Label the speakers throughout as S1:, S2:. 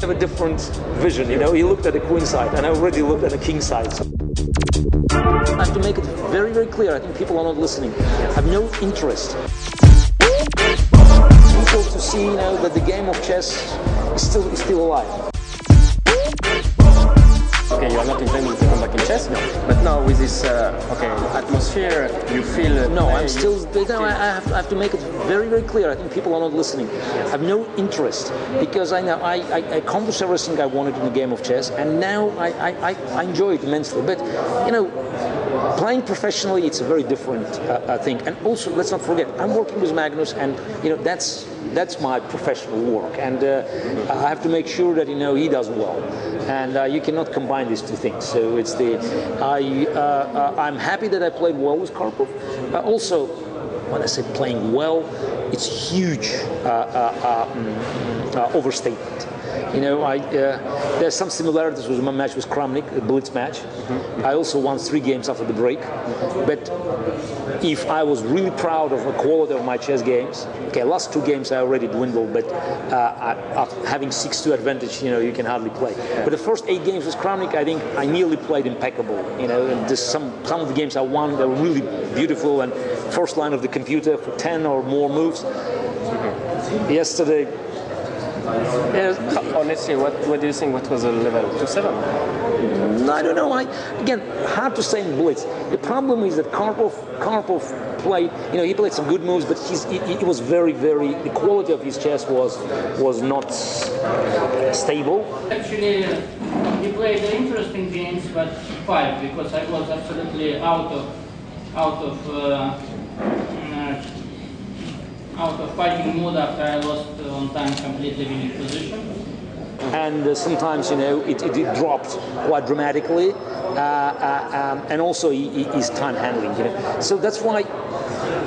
S1: Have a different vision, you know. He looked at the queen side, and I already looked at the king side. So I have to make it very, very clear. I think people are not listening. Have no interest. People to see, you know, that the game of chess is still alive.
S2: Okay, you are not intending to come back in chess, no. But now with this atmosphere, you feel...
S1: No, I'm still... No, I have to make it very, very clear. I think people are not listening. Have no interest, because I know I accomplished everything I wanted in the game of chess, and now I enjoy it immensely. But, you know, playing professionally, it's a very different thing. And also, let's not forget, I'm working with Magnus, and, you know, that's my professional work, and I have to make sure that, you know, he does well, and you cannot combine these two things. So it's I'm happy that I played well with Karpov. Also, when I say playing well, it's huge overstatement. You know, there's some similarities with my match with Kramnik, a blitz match. I also won 3 games after the break. But if I was really proud of the quality of my chess games, okay, last 2 games I already dwindled, but having 6-2 advantage, you know, you can hardly play. But the first 8 games with Kramnik, I think I nearly played impeccable. You know, and some of the games I won, they were really beautiful, and first line of the computer for 10 or more moves. Yesterday.
S2: Honestly, what do you think? What was the level? 2-7?
S1: I don't know. Again, hard to say in blitz. The problem is that Karpov played. You know, he played some good moves, but he was very. The quality of his chess was not stable.
S3: Actually, he played interesting games, but 5, because I was absolutely out of fighting mood after I lost on time completely winning position.
S1: And sometimes, you know, it dropped quite dramatically, and also his time handling, you know. So that's why,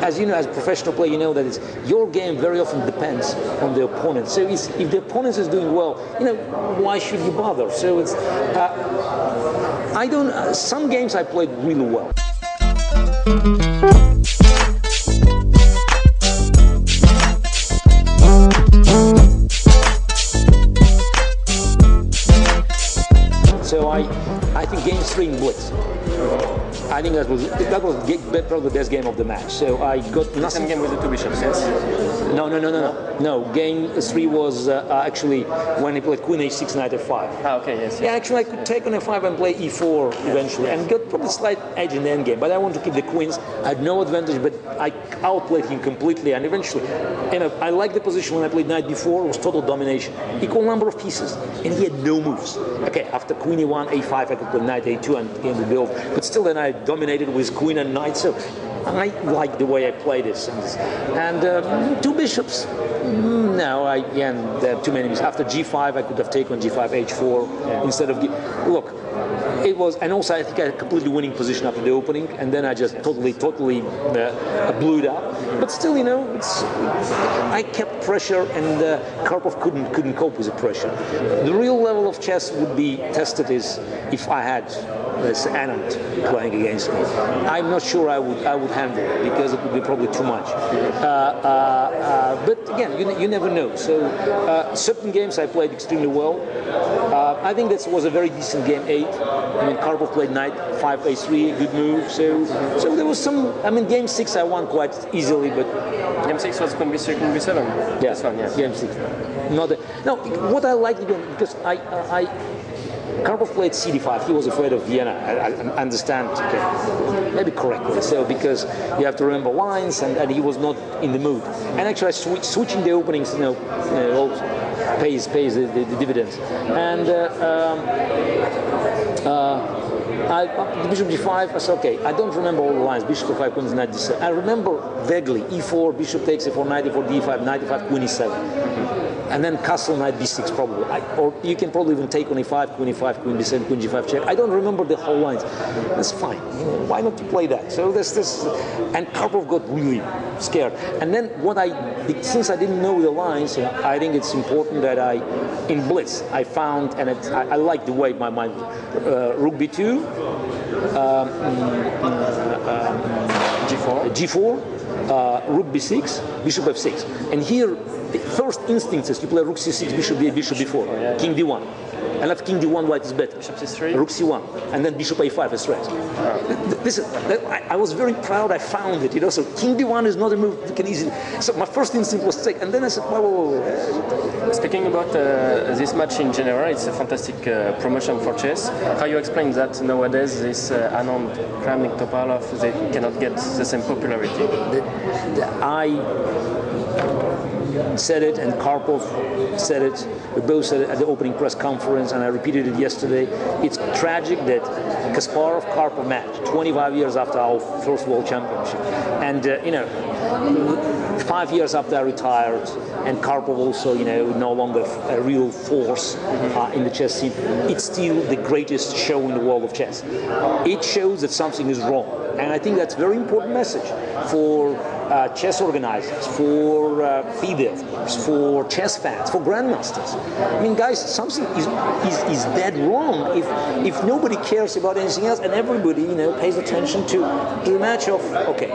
S1: as you know, as a professional player, you know that your game very often depends on the opponent. So if the opponent is doing well, you know, why should you bother? So it's some games I played really well. So I think game 3 in blitz. I think that was probably the best game of the match. So I got nothing.
S2: Same game with the 2 bishops, yes?
S1: No. Game 3 was actually when he played Queen H6, Knight F5.
S2: Okay, yes.
S1: Yeah, actually I could take on F5 and play E4 eventually, and got probably slight edge in the end game. But I want to keep the queens. I had no advantage, but I outplayed him completely, and eventually, you know, I liked the position when I played Knight B4. It was total domination, equal number of pieces, and he had no moves. Okay, after Queen E1, A5, I could play Knight A2 and game would build, but still then I dominated with Queen and Knight. So I like the way I played this. And 2 bishops. No, there are too many. After G5, I could have taken G5, H4 instead of. Look, it was, and also I think I had a completely winning position after the opening, and then I just totally blew it up. But still, you know, I kept pressure, and Karpov couldn't cope with the pressure. The real level of chess would be tested is if I had Anand playing against me. I'm not sure I would handle it, because it would be probably too much. But again, you never know. So certain games I played extremely well. I think that was a very decent game 8. I mean, Karpov played Knight 5 A3, good move. So there was some. I mean, game 6 I won quite easily, but
S2: game 6 was Queen B3, Queen B7.
S1: Yeah,
S2: this one, yeah.
S1: Game 6. What I liked again, because Karpov played CD5. He was afraid of Vienna. I understand, okay, maybe correctly. So because you have to remember lines, and he was not in the mood. And actually, switching the openings, you know pays the dividends. And Bishop G5. I said, okay, I don't remember all the lines. Bishop F5, Queen Knight D7. I remember vaguely E4, Bishop takes E4, Knight E4, D5, Knight E5, Queen E7. And then castle Knight B6 probably, or you can probably even take on E5, Queen E5, Queen B7, Queen G5 check. I don't remember the whole lines. That's fine. You know, why not to play that? So this, and Karpov got really scared. And then since I didn't know the lines, I think it's important that in blitz, I found, and I like the way my mind, Rook B2, G4, Rook B6, Bishop F6, and here the first instinct is you play rook c6, bishop b8, bishop b4, king d1. And if king d1, white is better.
S2: Bishop c3.
S1: Rook c1, and then bishop a5 is threat. I was very proud I found it, you know, so king d1 is not a move you can easily... So my first instinct was to take, and then I said, whoa.
S2: Speaking about this match in general, it's a fantastic promotion for chess. How you explain that nowadays this Anand, Kramnik, Topalov, they cannot get the same popularity?
S1: I said it, and Karpov said it. We both said it at the opening press conference, and I repeated it yesterday. It's tragic that Kasparov-Karpov match, 25 years after our first world championship, and you know, 5 years after I retired, and Karpov also, you know, no longer a real force in the chess scene. It's still the greatest show in the world of chess. It shows that something is wrong, and I think that's a very important message for chess organizers, for FIDE, for chess fans, for grandmasters. I mean, guys, something is dead wrong if nobody cares about anything else and everybody, you know, pays attention to the match of, okay,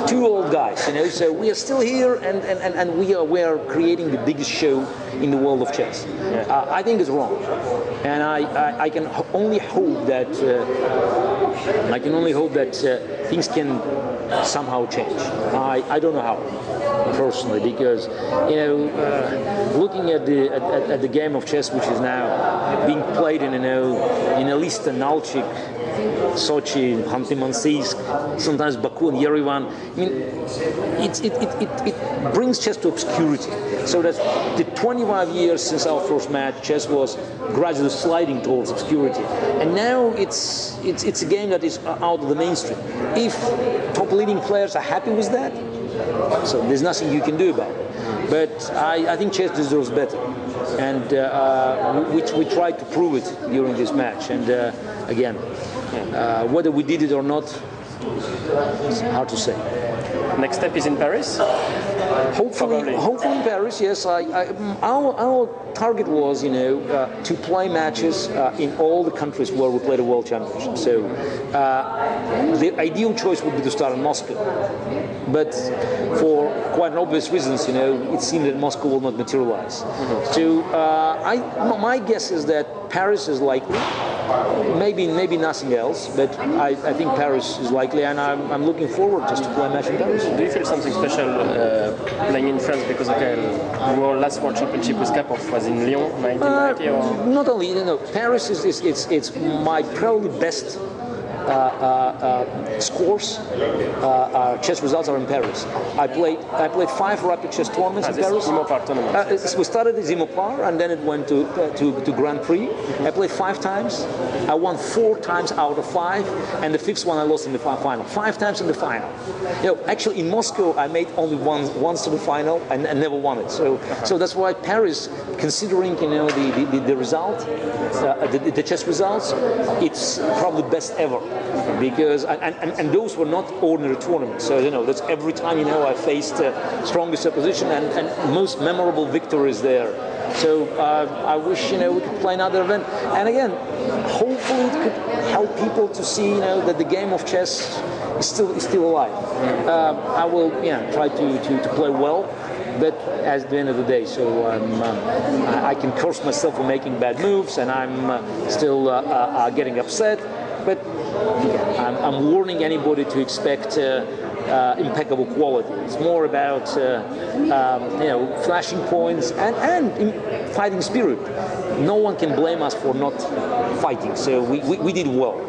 S1: two old guys, you know, so we are still here and we are creating the biggest show in the world of chess. I think it's wrong, and I can only hope that things can somehow change. I don't know how, personally, because you know, looking at the game of chess, which is now being played in Elista, Nalchik, Sochi, Khanty-Mansiysk, sometimes Baku and Yerevan. I mean, it brings chess to obscurity. So that the 25 years since our first match, chess was gradually sliding towards obscurity, and now it's a game that is out of the mainstream. If top leading players are happy with that, so there's nothing you can do about it. But I think chess deserves better, and we tried to prove it during this match. And again, whether we did it or not, it's hard to say.
S2: Next step is in Paris?
S1: Hopefully in Paris, yes. Our target was, you know, to play matches in all the countries where we played the World Championship. So the ideal choice would be to start in Moscow. But for quite obvious reasons, you know, it seemed that Moscow will not materialize. So my guess is that Paris is likely. Maybe nothing else, but I think Paris is likely, and I'm looking forward just to play a match in Paris.
S2: Do you feel something special playing in France? Because your last World Championship with Kasparov was in Lyon, 1990. Or?
S1: Not only, you know, Paris it's my probably best scores, chess results are in Paris. I played 5 rapid chess tournaments in Paris.
S2: Zimopar tournament.
S1: We started at Zimopar and then it went to Grand Prix. I played 5 times. I won 4 times out of 5, and the 5th one I lost in the final. 5 times in the final. You know, actually in Moscow I made only once to the final and never won it. So that's why Paris, considering, you know, the result, the chess results, it's probably best ever. Because and those were not ordinary tournaments. So, you know, that's every time, you know, I faced strongest opposition and most memorable victories there. So I wish, you know, we could play another event. And again, hopefully it could help people to see, you know, that the game of chess is still alive. I will, try to play well. But at the end of the day, so I can curse myself for making bad moves, and I'm still getting upset. But I'm warning anybody to expect impeccable quality. It's more about flashing points and fighting spirit. No one can blame us for not fighting. So we did well.